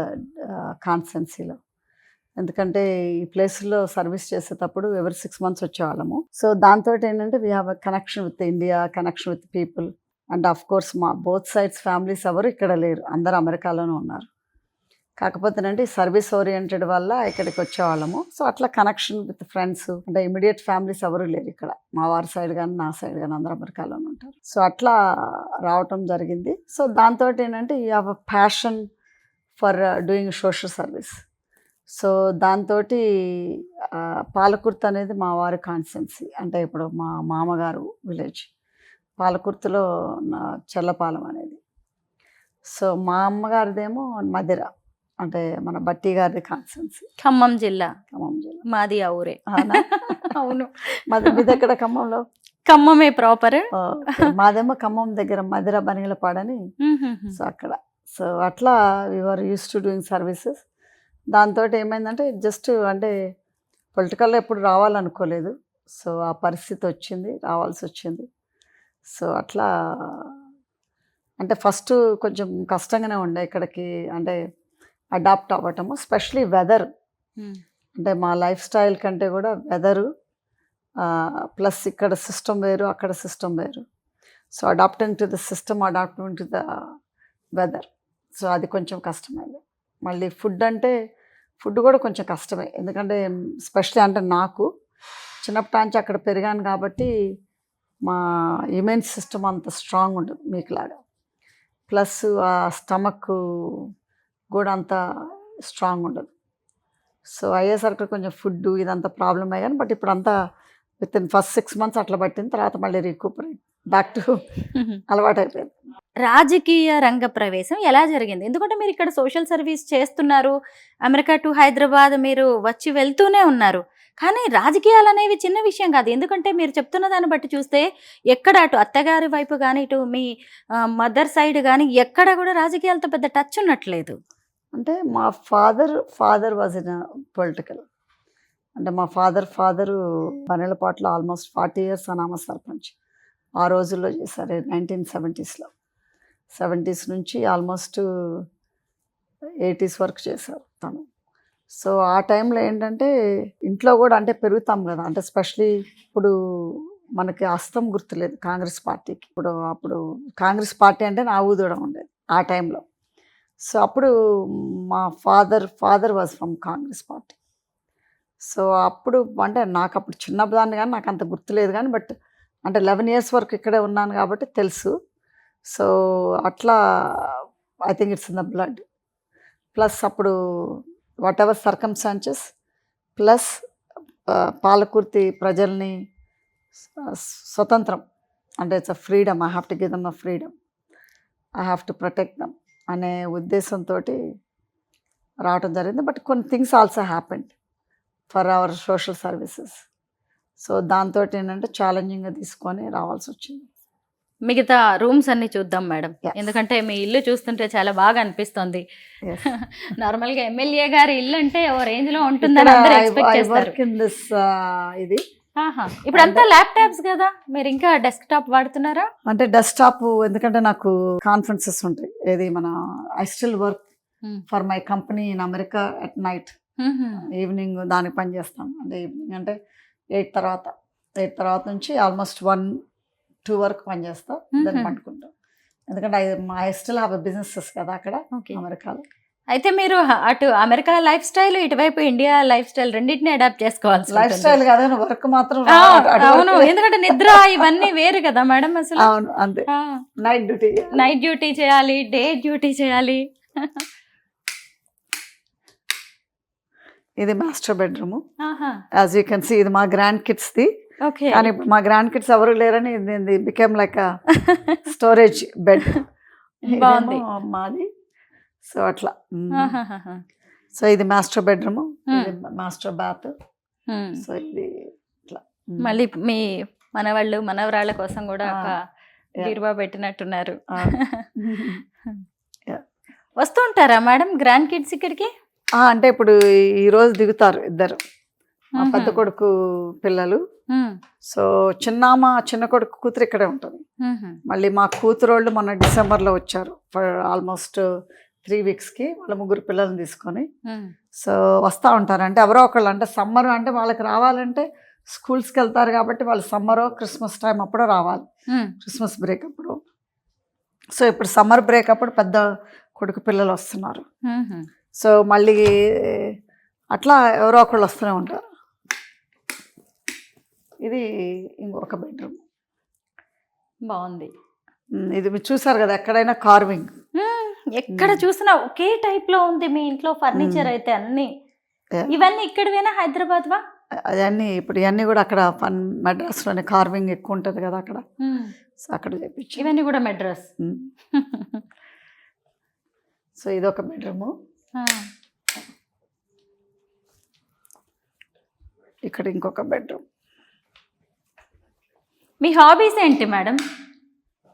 Speaker 3: కాన్స్టెన్సీలో. ఎందుకంటే ఈ ప్లేస్లో సర్వీస్ చేసేటప్పుడు ఎవ్రీ 6 months వచ్చేవాళ్ళము. సో దాంతో ఏంటంటే we have a connection with India, connection with people. And of course మా బోత్ సైడ్స్ ఫ్యామిలీస్ ఎవరు ఇక్కడ లేరు, అందరు అమెరికాలోనే ఉన్నారు. కాకపోతే అంటే సర్వీస్ ఓరియంటెడ్ వల్ల ఇక్కడికి వచ్చేవాళ్ళము. సో అట్లా కనెక్షన్ విత్ ఫ్రెండ్స్, అంటే ఇమీడియట్ ఫ్యామిలీస్ ఎవరు లేరు ఇక్కడ. మా వారి సైడ్ కానీ నా సైడ్ కానీ అందరూ అమెరికాలోనే ఉంటారు. సో అట్లా రావటం జరిగింది. సో దాంతో ఏంటంటే you have a passion for doing social service. So దాంతో పాలకుర్తి అనేది మా వారి కాన్స్టెన్సీ. అంటే ఇప్పుడు మా మామగారు విలేజ్ పాలకుర్తిలో, చెల్లపాలెం అనేది. సో మా అమ్మగారిదేమో మదిర, అంటే మన బట్టి గారిది కాన్స్టెన్సీ.
Speaker 2: ఖమ్మం జిల్లా.
Speaker 3: ఖమ్మం జిల్లా
Speaker 2: మాది ఆ ఊరే.
Speaker 3: అవును. మీ దగ్గర ఖమ్మంలో
Speaker 2: ఖమ్మమే ప్రాపర్.
Speaker 3: మాదేమో ఖమ్మం దగ్గర మధిర బనిగలపాడని. సో అక్కడ సో అట్లా we are used to doing services. దాంతో ఏమైందంటే జస్ట్ అంటే పొలిటికల్లో ఎప్పుడు రావాలనుకోలేదు. సో ఆ పరిస్థితి వచ్చింది, రావాల్సి వచ్చింది. సో అట్లా అంటే ఫస్ట్ కొంచెం కష్టంగానే ఉండే ఇక్కడికి అంటే అడాప్ట్ అవ్వటము, స్పెషలీ వెదర్. అంటే మా లైఫ్ స్టైల్ కంటే కూడా వెదరు ప్లస్ ఇక్కడ సిస్టమ్ వేరు, అక్కడ సిస్టమ్ వేరు. So adapting to the system, adapting to the weather. So అది కొంచెం కష్టమైంది. మళ్ళీ ఫుడ్ అంటే ఫుడ్ కూడా కొంచెం కష్టమే, ఎందుకంటే స్పెషలీ అంటే నాకు చిన్నప్పటి నుంచి అక్కడ పెరిగాను కాబట్టి మా ఇమ్యూన్ సిస్టమ్ అంత స్ట్రాంగ్ ఉండదు మీకులాగా. ప్లస్ ఆ స్టమక్ కూడా అంత స్ట్రాంగ్ ఉండదు. సో అయ్యేసరికి కొంచెం ఫుడ్ ఇదంతా ప్రాబ్లమ్ అయ్యి కానీ బట్ ఇప్పుడు అంతా విత్ ఇన్ ఫస్ట్ 6 months అట్లా పట్టిన తర్వాత మళ్ళీ రికూపరేట్ బ్యాక్ టు అలవాటు అయిపోయింది.
Speaker 2: రాజకీయ రంగ ప్రవేశం ఎలా జరిగింది? ఎందుకంటే మీరు ఇక్కడ సోషల్ సర్వీస్ చేస్తున్నారు, అమెరికా టు హైదరాబాద్ మీరు వచ్చి వెళ్తూనే ఉన్నారు. కానీ రాజకీయాలు అనేవి చిన్న విషయం కాదు. ఎందుకంటే మీరు చెప్తున్న దాన్ని బట్టి చూస్తే ఎక్కడ అటు అత్తగారి వైపు కానీ ఇటు మీ మదర్ సైడ్ కానీ ఎక్కడ కూడా రాజకీయాలతో పెద్ద టచ్ ఉన్నట్లేదు.
Speaker 3: అంటే మా ఫాదర్ వాజ్ ఇన్ పొలిటికల్. అంటే మా ఫాదరు బనెలపాట్లో ఆల్మోస్ట్ 40 years అనామ సర్పంచ్ ఆ రోజుల్లో చేశారు. 1970s నుంచి ఆల్మోస్ట్ 80s వరకు చేశారు తను. సో ఆ టైంలో ఏంటంటే ఇంట్లో కూడా అంటే పెరుగుతాం కదా, అంటే స్పెషలీ ఇప్పుడు మనకి అస్తం గుర్తులేదు కాంగ్రెస్ పార్టీకి. అప్పుడు కాంగ్రెస్ పార్టీ అంటే నా ఊదూడం ఉండేది ఆ టైంలో. సో అప్పుడు మా father was from Congress party. So అప్పుడు అంటే నాకు అప్పుడు చిన్నదాన్ని కానీ నాకు అంత గుర్తులేదు కానీ బట్ అంటే 11 years వరకు ఇక్కడే ఉన్నాను కాబట్టి తెలుసు. సో అట్లా I think it's in the blood. Plus అప్పుడు whatever circumstances plus Palakurthi ప్రజల్ని స్వతంత్రం అంటే it's a freedom, I have to give them a freedom, I have to protect them అనే ఉద్దేశంతో రావడం జరిగింది. బట్ కొన్ని things also happened for our social services. So దాంతో ఏంటంటే ఛాలెంజింగ్గా తీసుకొని రావాల్సి వచ్చింది.
Speaker 2: మిగతా రూమ్స్ అన్ని చూద్దాం మేడం,
Speaker 3: Yes.
Speaker 2: ఎందుకంటే మీ ఇల్లు చూస్తుంటే చాలా బాగా అనిపిస్తుంది. నార్మల్ గా ఎమ్మెల్యే గారి ఇల్లు అంటే ఓ రేంజ్ లో ఉంటుందని అందరూ ఎక్స్పెక్ట్ చేస్తారు.
Speaker 3: ఇది
Speaker 2: ఇప్పుడు అంతా ల్యాప్టాప్స్ కదా, మీరు ఇంకా డెస్క్టాప్ వాడుతున్నారా?
Speaker 3: అంటే డెస్క్టాప్ ఎందుకంటే నాకు కాన్ఫరెన్సెస్ ఉంటాయి. ఏది మన I still work for my company in America at night. Evening దానికి పని చేస్తాను. అంటే ఈవినింగ్ అంటే 8 తర్వాత నుంచి ఆల్మోస్ట్ 1-2 వరకు పని చేస్తాం, దాన్ని పట్టుకుంటాం. ఎందుకంటే ఐ స్టిల్ హ్యావ్ బిజినెసెస్ కదా అక్కడ అమెరికాలో.
Speaker 2: అయితే మీరు అటు అమెరికా లైఫ్ స్టైల్, ఇటువైపు ఇండియా లైఫ్ స్టైల్ రెండింటిని అడాప్ట్ చేసుకోవాల్సి
Speaker 3: లైఫ్ స్టైల్ కాదు వర్క్ మాత్రం.
Speaker 2: అవును, ఎందుకంటే నిద్ర ఇవన్నీ వేరు కదా మేడం అసలు.
Speaker 3: అవును అంతే. నైట్
Speaker 2: డ్యూటీ చేయాలి, డే డ్యూటీ చేయాలి.
Speaker 3: ఇది master bedroom. As you can see ఇది మా గ్రాండ్ కిడ్స్ ది. కానీ ఇప్పుడు మా గ్రాండ్ కిడ్స్ ఎవరు లేరని ఇది బికేమ్ లైక్ స్టోరేజ్ బెడ్
Speaker 2: బాగుంది
Speaker 3: మాది. సో అట్లా. సో ఇది master bedroom, master bath. So ఇది ఇట్లా.
Speaker 2: మళ్ళీ మీ మనవాళ్ళు మనవరాళ్ళ కోసం కూడా ఒక బీరువా పెట్టినట్టున్నారు. వస్తూ ఉంటారా మేడం గ్రాండ్ కిడ్స్ ఇక్కడికి?
Speaker 3: అంటే ఇప్పుడు ఈ రోజు దిగుతారు ఇద్దరు, మా పెద్ద కొడుకు పిల్లలు. సో చిన్న కొడుకు కూతురు ఇక్కడే ఉంటుంది. మళ్ళీ మా కూతురోళ్ళు మొన్న డిసెంబర్లో వచ్చారు ఫర్ ఆల్మోస్ట్ 3 weeksకి వాళ్ళ 3 పిల్లల్ని తీసుకొని. సో వస్తూ ఉంటారు. అంటే ఎవరో ఒకళ్ళు అంటే సమ్మర్ అంటే వాళ్ళకి రావాలంటే స్కూల్స్కి వెళ్తారు కాబట్టి వాళ్ళు సమ్మరో క్రిస్మస్ టైం అప్పుడో రావాలి, క్రిస్మస్ బ్రేక్ అప్పుడు. సో ఇప్పుడు సమ్మర్ బ్రేక్ అప్పుడు పెద్ద కొడుకు పిల్లలు వస్తున్నారు. సో మళ్ళీ అట్లా ఎవరో ఒకళ్ళు వస్తూనే ఉంటారు. ఇది ఇంకొక బెడ్రూమ్
Speaker 2: బాగుంది.
Speaker 3: ఇది మీరు చూసారు కదా, ఎక్కడైనా కార్వింగ్,
Speaker 2: ఎక్కడ చూసినా ఒకే టైప్ లో ఉంది మీ ఇంట్లో ఫర్నిచర్ అయితే అన్ని. ఇవన్నీ ఇక్కడవేనా హైదరాబాద్ వా?
Speaker 3: అవన్నీ ఇప్పుడు ఇవన్నీ కూడా అక్కడ మెడ్రాస్లోనే కార్వింగ్ ఎక్కువ ఉంటుంది కదా అక్కడ. సో అక్కడ చేపించి
Speaker 2: ఇవన్నీ కూడా మెడ్రాస్.
Speaker 3: సో ఇదొక బెడ్రూము. ఇక్కడ ఇంకొక బెడ్రూమ్.
Speaker 2: మీ హాబీస్ ఏంటి మేడం?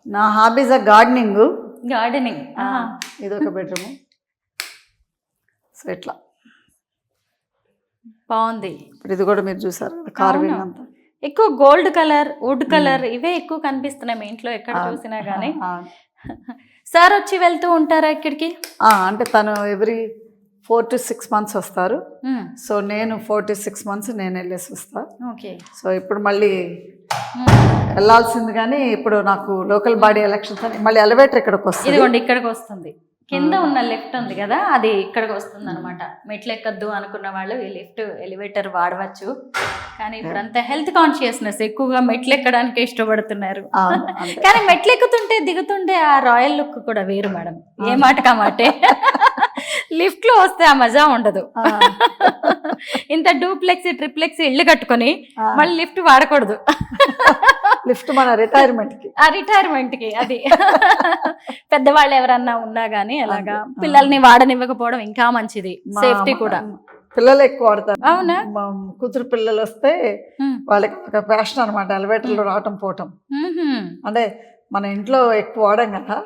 Speaker 3: నా హాబీస్ గార్డెనింగ్.
Speaker 2: గార్డెనింగ్.
Speaker 3: ఇది ఒక బెడ్రూమ్. సో ఇట్లా
Speaker 2: బాగుంది.
Speaker 3: ఇప్పుడు ఇది కూడా మీరు చూసారు కార్వింగ్ అంతా.
Speaker 2: ఎక్కువ గోల్డ్ కలర్, వుడ్ కలర్ ఇవే ఎక్కువ కనిపిస్తున్నాయి మీ ఇంట్లో ఎక్కడ చూసినా గానీ. సార్ వచ్చి వెళ్తూ ఉంటారా ఇక్కడికి?
Speaker 3: అంటే తను ఎవ్రీ 4 to 6 months వస్తారు. సో నేను 4 to 6 months నేను వెళ్ళేసి వస్తా.
Speaker 2: ఓకే.
Speaker 3: సో ఇప్పుడు మళ్ళీ వెళ్ళాల్సింది, కానీ ఇప్పుడు నాకు లోకల్ బాడీ ఎలక్షన్స్ అని మళ్ళీ ఎలివేటర్ ఇక్కడికి వస్తుంది.
Speaker 2: ఇదిగోండి ఇక్కడికి వస్తుంది. కింద ఉన్న లిఫ్ట్ ఉంది కదా, అది ఇక్కడికి వస్తుంది అనమాట. మెట్లు ఎక్కద్దు అనుకున్న వాళ్ళు ఈ లిఫ్ట్ ఎలివేటర్ వాడవచ్చు. కానీ ఇప్పుడు అంత హెల్త్ కాన్షియస్నెస్ ఎక్కువగా మెట్లు ఎక్కడానికి ఇష్టపడుతున్నారు. కానీ మెట్లు ఎక్కుతుంటే దిగుతుంటే ఆ రాయల్ లుక్ కూడా వేరు మేడం. ఏ మాటకా మాటే. లిఫ్ట్ లో వస్తే ఆ మజా ఉండదు. ఇంత డూప్లెక్స్ ట్రిప్లెక్స్ ఇల్లు కట్టుకొని మళ్ళీ లిఫ్ట్ వాడకూడదు.
Speaker 3: లిఫ్ట్ మన రిటైర్మెంట్
Speaker 2: కి అది. పెద్దవాళ్ళు ఎవరన్నా ఉన్నా గానీ అలాగా పిల్లల్ని వాడనివ్వకపోవడం ఇంకా మంచిది. సేఫ్టీ కూడా.
Speaker 3: పిల్లలు ఎక్కువ వాడతారు.
Speaker 2: అవునా?
Speaker 3: కూతురు పిల్లలు వస్తే వాళ్ళకి ఒక ప్యాషన్ అనమాట ఎలివేటర్ లో రావటం పోవటం. అంటే మన ఇంట్లో ఎక్కువ వాడాం కదా,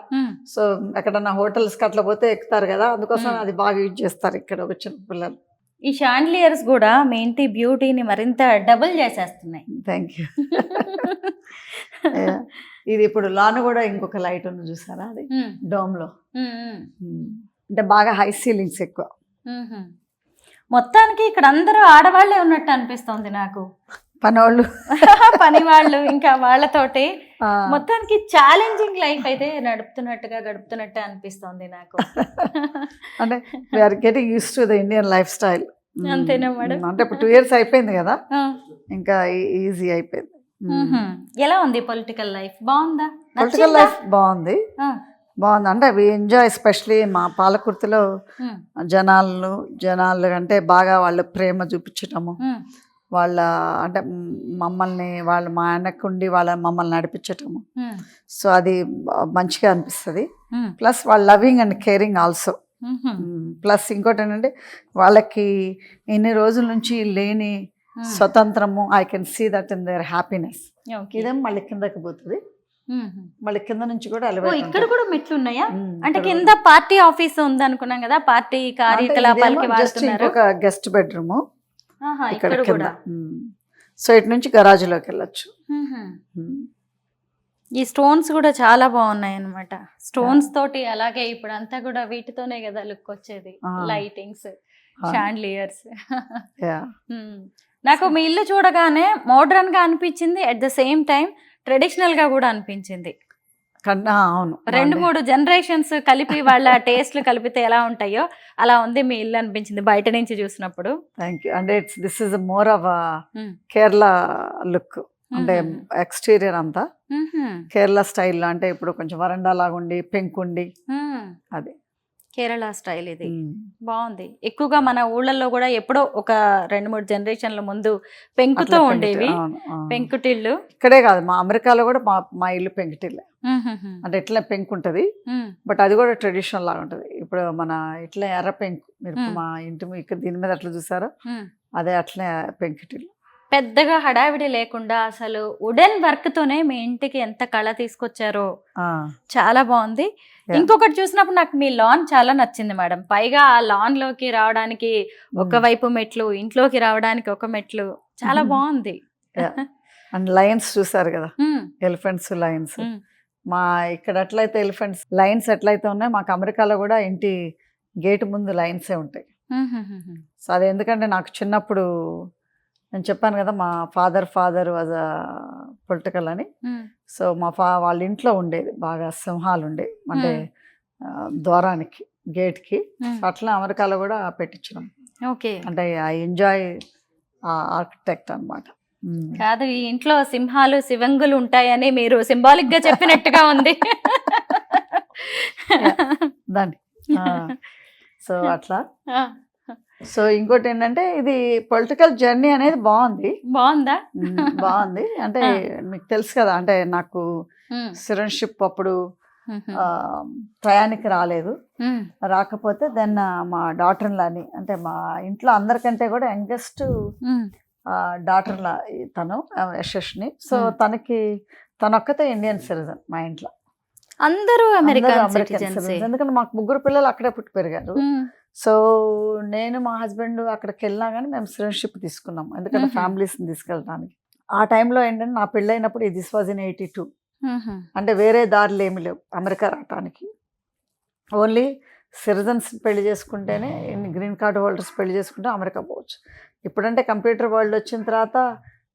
Speaker 3: సో ఎక్కడన్నా హోటల్స్ కి అట్లా పోతే ఎక్కుతారు కదా, అందుకోసం అది బాగా యూజ్ చేస్తారు ఇక్కడ వచ్చిన పిల్లలు.
Speaker 2: ఈ షాండ్లియర్స్ కూడా మీ ఇంటి బ్యూటీని మరింత డబుల్ చేసేస్తున్నాయి.
Speaker 3: Thank you. ఇది ఇప్పుడు లాన్ కూడా ఇంకొక లైట్ ఉంది చూసారా, అది డోమ్ లో. అంటే బాగా హై సీలింగ్స్ ఎక్కువ.
Speaker 2: మొత్తానికి ఇక్కడ అందరూ ఆడవాళ్లే ఉన్నట్టు అనిపిస్తోంది నాకు.
Speaker 3: పని
Speaker 2: వాళ్ళు ఇంకా వాళ్ళతోటి మొత్తానికి ఛాలెంజింగ్ లైఫ్ అయితే గడుపుతున్నట్టే అనిపిస్తోంది నాకు.
Speaker 3: అంటే we are getting used to the Indian lifestyle.
Speaker 2: అంతేనా మేడం?
Speaker 3: అంటే ఇప్పుడు 2 years అయిపోయింది కదా, ఇంకా ఈజీ అయిపోయింది.
Speaker 2: ఎలా ఉంది పొలిటికల్ లైఫ్? బాగుందా?
Speaker 3: పొలిటికల్ లైఫ్ బాగుంది. అంటే వి ఎంజాయ్. ఎస్పెషలీ మా పాలకుర్తిలో జనాలు అంటే బాగా వాళ్ళు ప్రేమ చూపించటము, వాళ్ళ అంటే మమ్మల్ని వాళ్ళు మా ఆయనకుండి మమ్మల్ని నడిపించటము. సో అది మంచిగా అనిపిస్తుంది. ప్లస్ వాళ్ళు loving and caring also. Plus ఇంకోటి ఏంటంటే వాళ్ళకి ఇన్ని రోజుల నుంచి లేని స్వతంత్రము. I can see that in their happiness. ఇదేం మళ్ళీ కిందకి పోతుంది, మళ్ళీ కింద నుంచి కూడా
Speaker 2: ఇక్కడ కూడా మెట్లు ఉన్నాయా? అంటే కింద పార్టీ ఆఫీస్ ఉంది అనుకున్నాం కదా, పార్టీ కార్యకలాపాలకి వాడుతున్నారు.
Speaker 3: ఒక గెస్ట్ బెడ్రూమ్ ఇక్కడ కింద. సో ఇటు నుంచి గరాజులోకి వెళ్ళొచ్చు.
Speaker 2: ఈ స్టోన్స్ కూడా చాలా బాగున్నాయి అన్నమాట. స్టోన్స్ తోటి అలాగే ఇప్పుడు అంతా కూడా వీటితోనే కదా లుక్ వచ్చేది. Lightings, chandeliers. నాకు మీ ఇల్లు చూడగానే మోడర్న్ గా అనిపించింది, at the same time traditional గా కూడా అనిపించింది.
Speaker 3: అవును,
Speaker 2: 2-3 జనరేషన్స్ కలిపి వాళ్ళ టేస్ట్లు కలిపితే ఎలా ఉంటాయో అలా ఉంది మీ ఇల్లు అనిపించింది బయట నుంచి చూసినప్పుడు.
Speaker 3: Thank you. అంటే this is more of Kerala look. అంటే ఎక్స్టీరియర్ అంతా కేరళ స్టైల్లో, అంటే ఇప్పుడు కొంచెం వరండా లాగా ఉండి పెంకుండి, అది
Speaker 2: కేరళ స్టైల్. ఇది బాగుంది. ఎక్కువగా మన ఊళ్ళల్లో కూడా ఎప్పుడో ఒక 2-3 జనరేషన్ల ముందు పెంకుతో ఉండేవి పెంకుటిల్లు.
Speaker 3: ఇక్కడే కాదు, మా అమెరికాలో కూడా మా ఇల్లు పెంకుటిల్లే. అంటే ఇట్లా పెంకు ఉంటది, బట్ అది కూడా ట్రెడిషనల్ లాగా ఉంటది. ఇప్పుడు మన ఇట్లా ఎర్ర పెంకు, మీరు మా ఇంటి ఇక్కడ దీని మీద అట్లా చూసారో అదే అట్లే పెంకుటిల్లు.
Speaker 2: పెద్దగా హడావిడి లేకుండా అసలు వుడెన్ వర్క్ తోనే మీ ఇంటికి ఎంత కళ తీసుకొచ్చారో చాలా బాగుంది. ఇంకొకటి చూసినప్పుడు నాకు మీ లాన్ చాలా నచ్చింది మేడం. పైగా ఆ లాన్ లోకి రావడానికి ఒకవైపు మెట్లు, ఇంట్లోకి రావడానికి ఒక మెట్లు, చాలా బాగుంది.
Speaker 3: అండ్ లైన్స్ చూసారు కదా, ఎలిఫెంట్స్ లైన్స్. మా ఇక్కడ ఎట్లయితే ఎలిఫెంట్స్ లైన్స్ ఎట్లయితే ఉన్నాయో మాకు అమెరికాలో కూడా ఇంటి గేట్ ముందు లైన్సే ఉంటాయి. సో అది ఎందుకంటే నాకు చిన్నప్పుడు నేను చెప్పాను కదా, మా ఫాదర్ వాజ్ పొలిటికల్ అని. సో వాళ్ళ ఇంట్లో ఉండేది బాగా సింహాలు ఉండేవి, అంటే ద్వారానికి గేట్కి. అట్లా అమెరికాలో కూడా పెట్టించడం. అంటే ఐ ఎంజాయ్ ఆర్కిటెక్ట్ అనమాట.
Speaker 2: కాదు, ఈ ఇంట్లో సింహాలు శివంగులు ఉంటాయని మీరు సింబాలిక్ గా చెప్పినట్టుగా ఉంది
Speaker 3: దాన్ని. సో అట్లా. సో ఇంకోటి ఏంటంటే ఇది పొలిటికల్ జర్నీ అనేది బాగుందా? బాగుంది. అంటే మీకు తెలుసు కదా, అంటే నాకు సిటిజన్షిప్ అప్పుడు ప్రయాణికి రాలేదు. రాకపోతే దెన్ మా డాటర్ లాని, అంటే మా ఇంట్లో అందరికంటే కూడా యంగెస్ట్ డాటర్లా తను యశస్ని. సో తనొక్కతే ఇండియన్ సిటిజన్ మా ఇంట్లో.
Speaker 2: అందరూ
Speaker 3: అందరూ
Speaker 2: అమెరికన్
Speaker 3: అమెరికన్
Speaker 2: సిటిజన్స్.
Speaker 3: సిటిజన్స్. ఎందుకంటే మాకు 3 పిల్లలు అక్కడే పుట్టి పెరిగారు. సో నేను మా హస్బెండ్ అక్కడికి వెళ్ళినా కానీ మేము సిటిజన్షిప్ తీసుకున్నాం, ఎందుకంటే ఫ్యామిలీస్ని తీసుకెళ్ళడానికి. ఆ టైంలో ఏంటంటే నా పెళ్ళైనప్పుడు దిస్ వాజ్ ఇన్ 82. అంటే వేరే దారులు ఏమి లేవు అమెరికా రావటానికి. ఓన్లీ సిటిజన్స్ పెళ్లి చేసుకుంటేనే, గ్రీన్ కార్డ్ హోల్డర్స్ పెళ్లి చేసుకుంటే అమెరికా పోవచ్చు. ఇప్పుడంటే కంప్యూటర్ వరల్డ్ వచ్చిన తర్వాత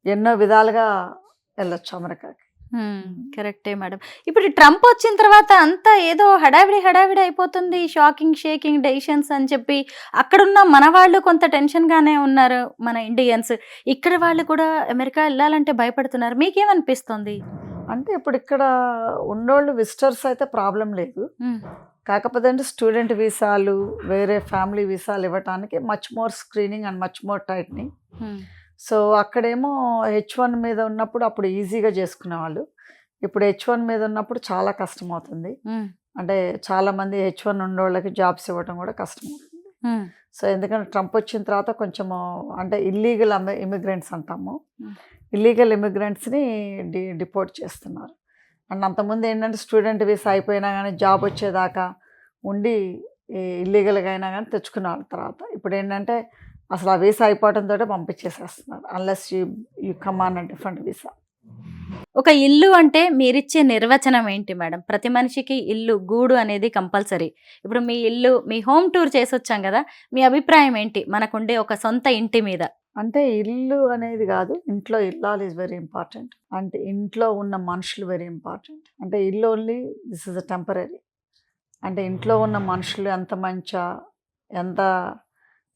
Speaker 3: ఎన్నో విధాలుగా వెళ్ళొచ్చు అమెరికాకి.
Speaker 2: కరెక్టే మేడం. ఇప్పుడు ట్రంప్ వచ్చిన తర్వాత అంతా ఏదో హడావిడి అయిపోతుంది, షాకింగ్ షేకింగ్ డెసిషన్స్ అని చెప్పి అక్కడున్న మన వాళ్ళు కొంత టెన్షన్ గానే ఉన్నారు, మన ఇండియన్స్. ఇక్కడ వాళ్ళు కూడా అమెరికా వెళ్ళాలంటే భయపడుతున్నారు. మీకేమనిపిస్తుంది?
Speaker 3: అంటే ఇప్పుడు ఇక్కడ ఉన్నోళ్ళు విజిటర్స్ అయితే ప్రాబ్లం లేదు, కాకపోతే అంటే స్టూడెంట్ వీసాలు, వేరే ఫ్యామిలీ వీసాలు ఇవ్వటానికి much more screening and much more tightening. So అక్కడేమో H1 మీద ఉన్నప్పుడు అప్పుడు ఈజీగా చేసుకునేవాళ్ళు, ఇప్పుడు H1 మీద ఉన్నప్పుడు చాలా కష్టం అవుతుంది. అంటే చాలామంది H1 ఉన్నోళ్ళకి జాబ్స్ ఇవ్వడం కూడా కష్టం అవుతుంది. సో ఎందుకంటే ట్రంప్ వచ్చిన తర్వాత కొంచెము అంటే ఇల్లీగల్ ఇమిగ్రెంట్స్ అంటాము, ఇల్లీగల్ ఇమిగ్రెంట్స్ని డిపోర్ట్ చేస్తున్నారు. అండ్ అంతకుముందు ఏంటంటే స్టూడెంట్ వీసా అయిపోయినా కానీ జాబ్ వచ్చేదాకా ఉండి ఇల్లీగల్గా అయినా కానీ తెచ్చుకున్నారు తర్వాత. ఇప్పుడు ఏంటంటే అసలు ఆ వీసా అయిపోవడంతో పంపించేసేస్తున్నారు, unless you come on different visa.
Speaker 2: ఒక ఇల్లు అంటే మీరిచ్చే నిర్వచనం ఏంటి మేడం? ప్రతి మనిషికి ఇల్లు, గూడు అనేది కంపల్సరీ. ఇప్పుడు మీ ఇల్లు, మీ హోమ్ టూర్ చేసి వచ్చాం కదా, మీ అభిప్రాయం ఏంటి మనకుండే ఒక సొంత ఇంటి మీద?
Speaker 3: అంటే ఇల్లు అనేది కాదు, ఇంట్లో ఇల్లాలు ఈజ్ వెరీ ఇంపార్టెంట్. అంటే ఇంట్లో ఉన్న మనుషులు వెరీ ఇంపార్టెంట్. అంటే ఇల్లు only this is a temporary. అంటే ఇంట్లో ఉన్న మనుషులు ఎంత మంచా, ఎంత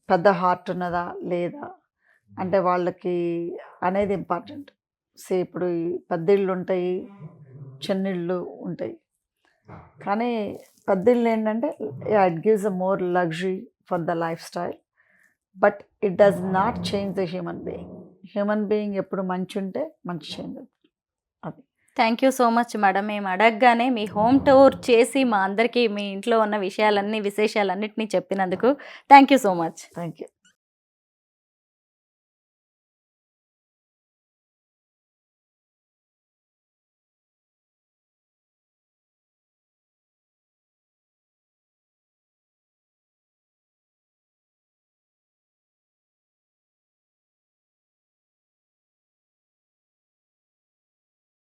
Speaker 3: పెద్ద హార్ట్ ఉన్నదా లేదా అంటే వాళ్ళకి అనేది ఇంపార్టెంట్. ఇప్పుడు పెద్ద ఇళ్ళు ఉంటాయి, చిన్నిళ్ళు ఉంటాయి, కానీ పెద్ద ఇళ్ళు ఏంటంటే it gives a more luxury for the life style, but it does not change the human being ఎప్పుడు మంచి ఉంటే మంచి చేంజ్ అవుతుంది. అది.
Speaker 2: Thank you so much madam. మేము అడగగానే మీ హోమ్ టూర్ చేసి మా అందరికీ మీ ఇంట్లో ఉన్న విషయాలన్నీ, విశేషాలన్నింటినీ చెప్పినందుకు thank you so much.
Speaker 3: Thank you.